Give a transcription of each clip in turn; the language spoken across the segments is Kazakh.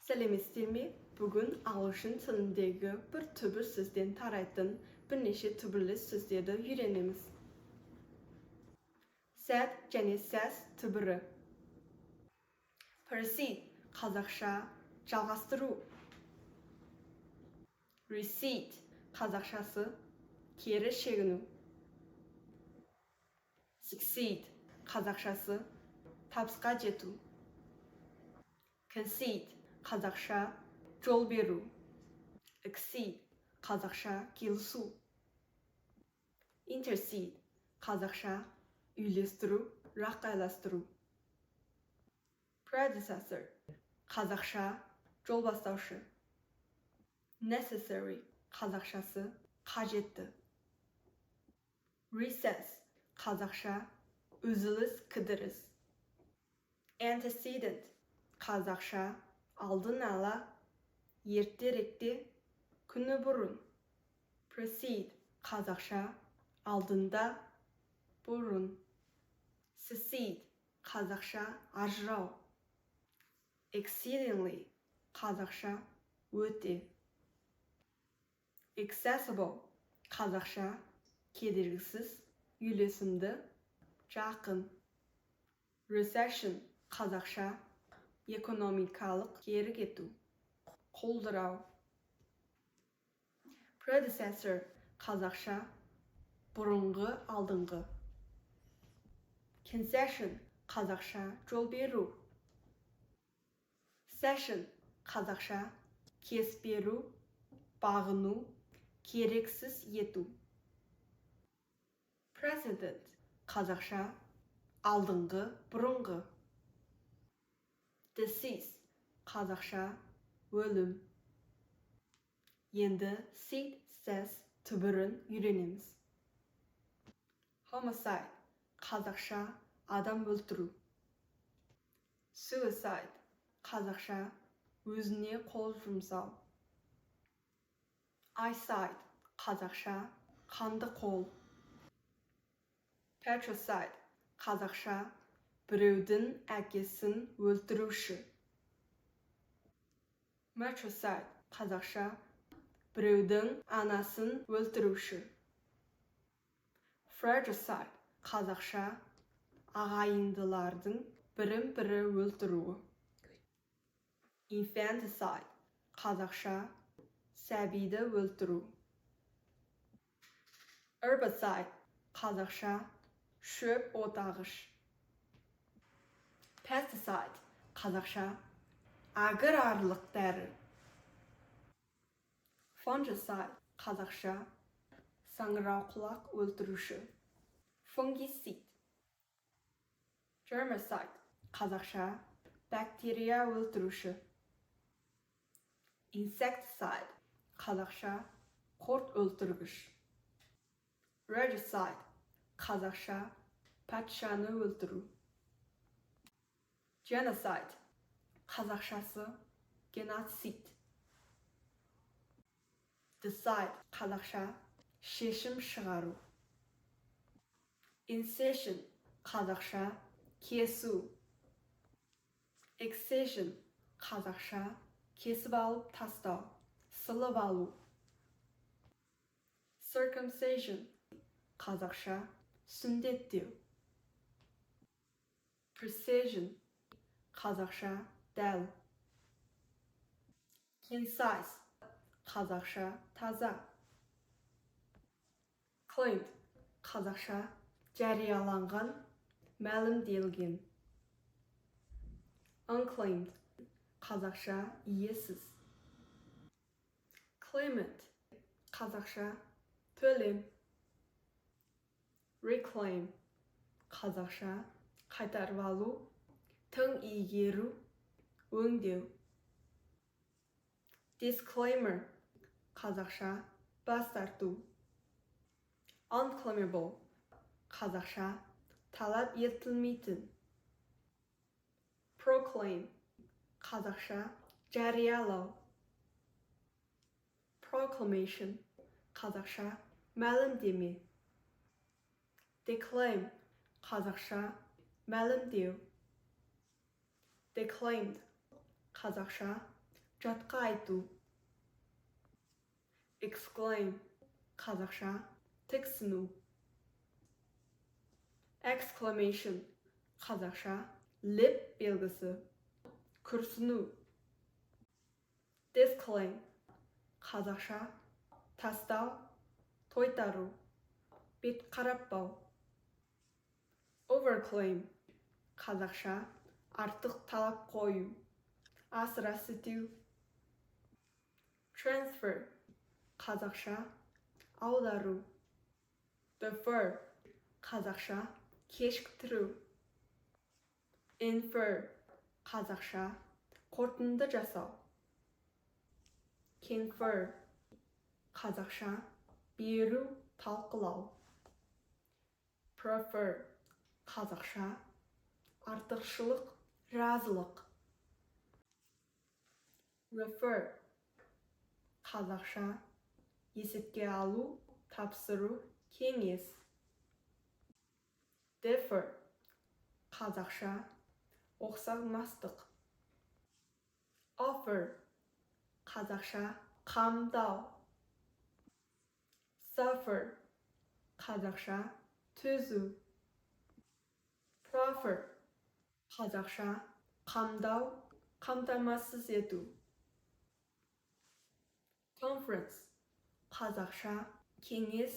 Сәлеметсіздер ме? Бүгін ағылшын тіліндегі бір түбір сөзден тарайтын бірнеше түбірлі сөздерді үйренеміз. Сәт және сәс түбірі. Proceed қазақша жалғастыру. Recede қазақшасы кері шегіну. Succeed қазақшасы табысқа жету. Concede қазақша жол беру. Exceed қазақша келісу. Intercede қазақша үйлестіру, жақайластыру. Predecessor қазақша жол бастаушы. Necessary қазақшасы қажетті. Recess қазақша үзіліс кідіріс. Antecedent қазақша алдын ала, ертеректе, күні бұрын. Proceed қазақша алдында, бұрын. Secede қазақша ажырау. Exceedingly қазақша өте. Accessible қазақша кедергісіз, үйлесімді, жақын. Recession қазақша экономикалық кері кету, құлдырау. Predecessor қазақша бұрынғы, алдыңғы. Concession қазақша жол беру. Cession қазақша кес беру, бағыну, керексіз ету. Precedent қазақша алдыңғы, бұрынғы. Decease қазақша өлім. Енді seed, cess түбірін үйренеміз. Homicide қазақша адам өлтіру. Suicide қазақша өзіне қол жұмсау. Eyesight қазақша қанды қол. Patricide қазақша біреудің әкесін өлтіруші. Matricide қазақша біреудің анасын өлтіруші. Fratricide қазақша ағайындылардың бірін-бірі өлтіруі. Infanticide қазақша сәбиді өлтіру. Herbicide қазақша шөп отағыш. Pesticide қазақша аграрлық дәрі. Fungicide қазақша саңырауқұлақ өлтіруші. Fungicide. Germicide қазақша бактерия өлтіруші. Insecticide қазақша құрт өлтіргіш. Regicide қазақша патшаны өлтіру. Genocide қазақшасы геноцид. Decide қазақша шешім шығару. Incision қазақша кесу. Excision қазақша кесіп алып тастау, сылып алу. Circumcision қазақша сүндеттеу. Precision қазақша дәл. Concise қазақша таза. Claimed қазақша жарияланған, мәлімделген. Unclaimed қазақша иесіз. Claimant қазақша төлем. Reclaim қазақша қайтарып алу, тың игеру, өңдеу. Disclaimer қазақша бас тарту. Unclaimable қазақша талап етілмейтін. Proclaim қазақша жариялау. Proclamation қазақша мәлімдеме. Declaim қазақша мәлімдеу. Declaimed қазақша жатқа айту. Exclaim, қазақша тіксіну. Exclamation, қазақша леп белгісі. Күрсіну. Disclaim, қазақша тастау, тойтару, бет қараппау. Overclaim, қазақша артық талап қою, асыра сілтеу. Transfer, қазақша аудару. Defer, қазақша кешіктіру. Infer, қазақша қорытынды жасау. Confer, қазақша беру, талқылау. Prefer, қазақша артықшылық, разылық. Refer, қазақша есепке алу, тапсыру, кеңес. Differ, қазақша ұқсамастық. Offer, қазақша қамдау. Suffer, қазақша төзу. Proffer, қазақша қамдау, қамтамасыз ету. Conference, қазақша кеңес,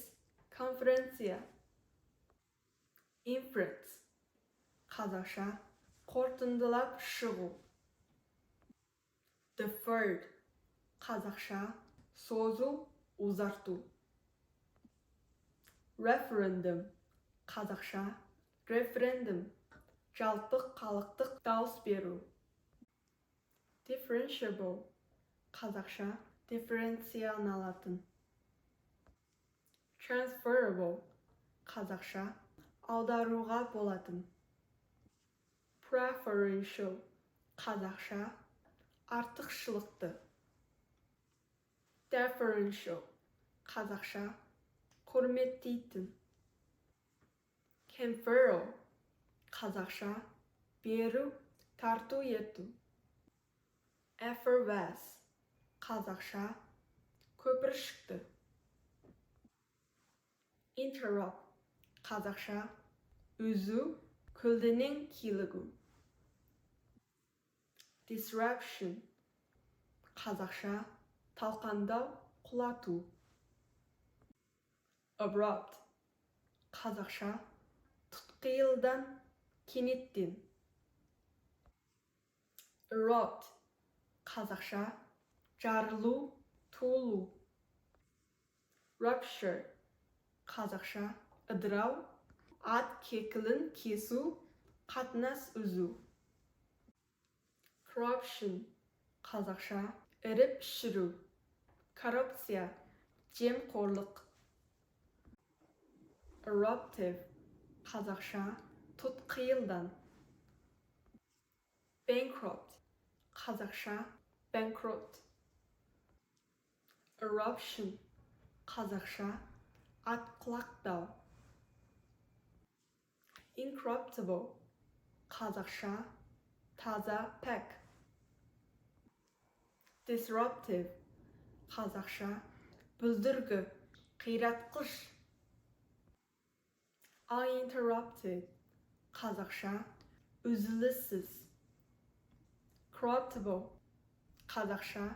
конференция. Inference, қазақша қорытындылап шығу. Deferred, қазақша созу, ұзарту. Referendum, қазақша референдум, жалпы халықтық дауыс беру. Differentiable, қазақша дифференцияланатын. Transferable, қазақша аударуға болатын. Preferential, қазақша артықшылықты. Deferential, қазақша құрметтейтін. Conferral, қазақша беру, тарту ету. Effervesce, қазақша көпіршікті. Interrupt, қазақша үзу, көлденең килігу. Disruption, қазақша талқандау, құлату. Abrupt, қазақша тұтқиылдан, кенеттен. Erupt, қазақша жарылу, туылу. Rupture, қазақша ыдырау, ат кекілін кесу, қатынас үзу. Corruption, қазақша іріп шіру. Коррупция, жемқорлық. Eruptive, қазақша тұтқиылдан. Bankrupt, қазақша bankrupt. Eruption, қазақша атқылақтау. Incorruptible, қазақша таза пәк. Disruptive, қазақша бүлдіргі, қиратқыш. Uninterrupted, қазақша үзіліссіз. Corruptible, қазақша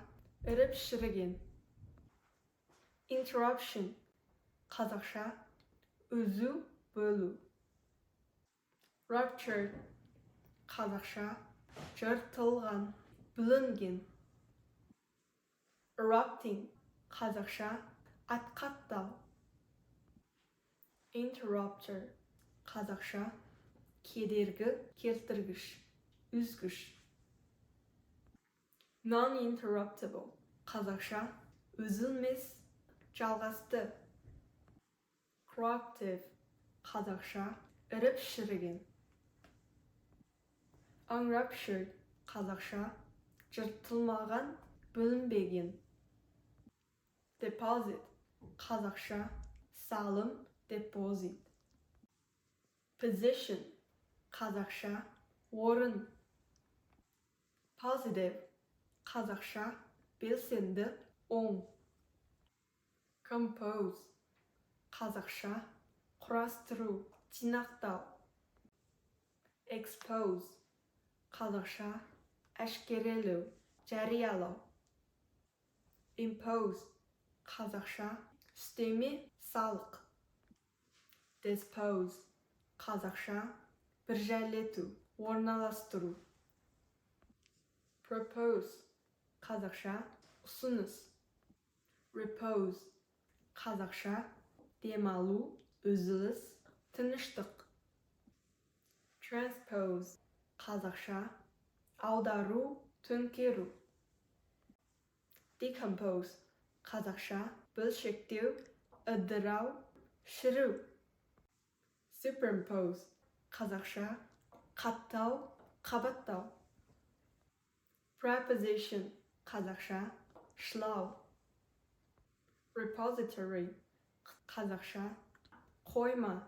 іріп шіріген. Interruption, қазақша үзу, бөлу. Ruptured, қазақша жыртылған, бүлінген. Erupting, қазақша атқаттау. Interrupter, қазақша кедергі, келтіргіш, үзгіш. Non-interruptible, қазақша үзілмес, жалғасты. Corruptive, қазақша іріп шіріген. Unruptured, қазақша жыртылмаған, бүлінбеген. Deposit, қазақша салым, deposit. Position, қазақша орын. Positive, қазақша белсенді, оң. Compose, қазақша, құрастыру, жинақтау. Expose, қазақша, әшкерелеу, жариялау. Impose, қазақша, үстеме, салық. Dispose, қазақша, біржәлету, орналастыру. Propose, қазақша, ұсыныс. Repose, қазақша, демалу, үзіліс, тыныштық. Transpose, қазақша, аудару, төңкеру. Decompose, қазақша, бөлшектеу, ыдырау, шіру. Superimpose, қазақша, қаттау, қабаттау. Preposition, қазақша, шылау. Repository, қазақша, қойма.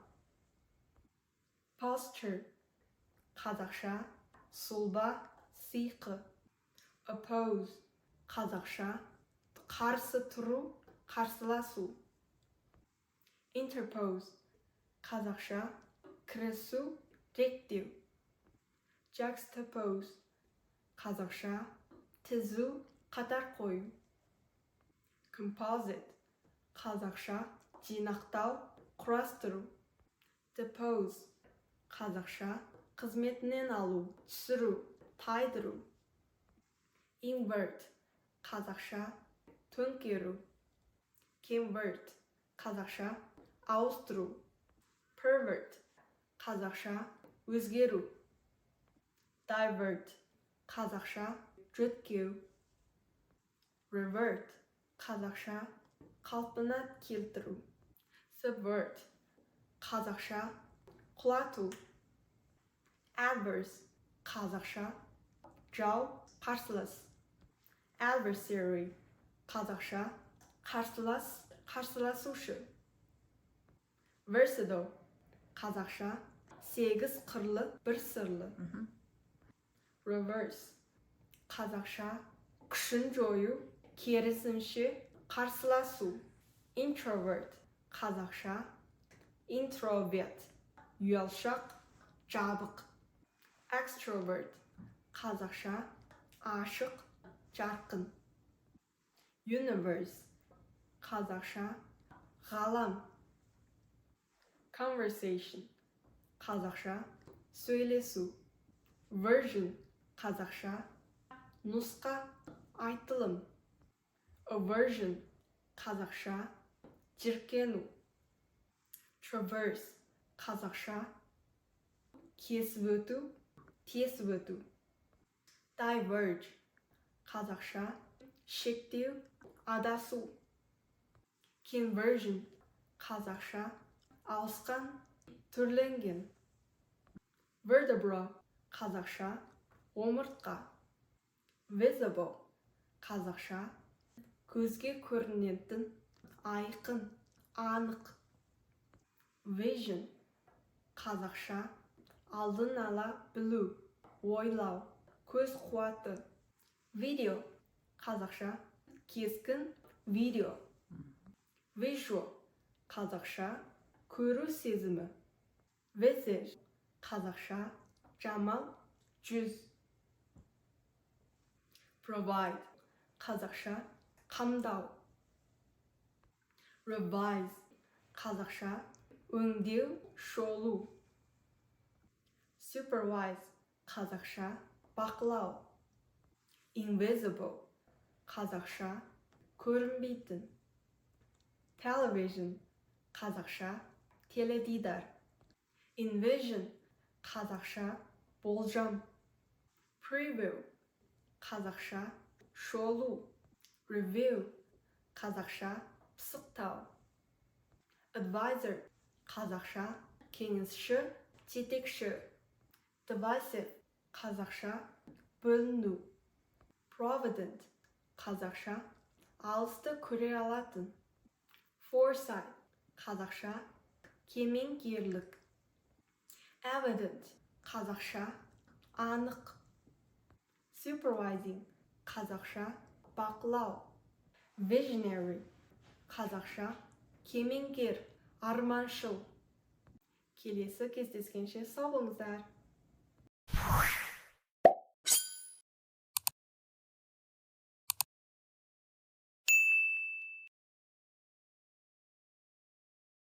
Posture, қазақша, сұлба, сиқы. Oppose, қазақша, қарсы тұру, қарсыласу. Interpose, қазақша, кірісу, реттеу. Juxtapose, қазақша, тізу, қатар қою. Composite, қазақша, жинақтау, құрастыру. Depose, қазақша, қызметінен алу, түсіру, тайдыру. Invert, қазақша, төңкеру. Convert, қазақша, ауыстыру. Pervert, қазақша, өзгеру. Divert, қазақша, жөткеу. Revert, қазақша, қалпына келтіру. Subvert, қазақша, құлату. Adverse, қазақша, жау, қарсылас. Adversary, қазақша, қарсылас, қарсыласушы. Versatile, қазақша, сегіз қырлы, бір сырлы. Reverse, қазақша, күшін жою, керісінше, қарсыласу. Introvert, қазақша, introvert, ұялшақ, жабық. Extrovert, қазақша, ашық, жарқын. Universe, қазақша, ғалам. Conversation, қазақша, сөйлесу. Version, қазақша, нұсқа, айтылым. Aversion, қазақша, жиіркену. Traverse, қазақша, кесіп өту, тесіп өту. Diverge, қазақша, шектеу, адасу. Conversion, қазақша, ауысқан, түрленген. Vertebra, қазақша, омыртқа. Visible, қазақша, көзге көрінетін, айқын, анық. Vision, қазақша, алдын ала білу, ойлау, көз қуаты. Video, қазақша, кескін, видео. Visual, қазақша, көру сезімі. Visage, қазақша, жамал, жүз. Provide, қазақша, қамдау. Revise, қазақша, өңдеу, шолу. Supervise, қазақша, бақылау. Invisible, қазақша, көрінбейтін. Television, қазақша, теледидар. Envision, қазақша, болжам. Preview, қазақша, шолу. Review, қазақша, пысықтау. Advisor, қазақша, кеңесші, жетекші. Divisive, қазақша, бөліну. Provident, қазақша, алысты көре алатын. Foresight, қазақша, кемеңгерлік. Evident, қазақша, анық. Supervising, қазақша, baqlao. Visionary, Қазақша кемеңгер, арманшыл. Келесі кездескенше сау болыңыздар.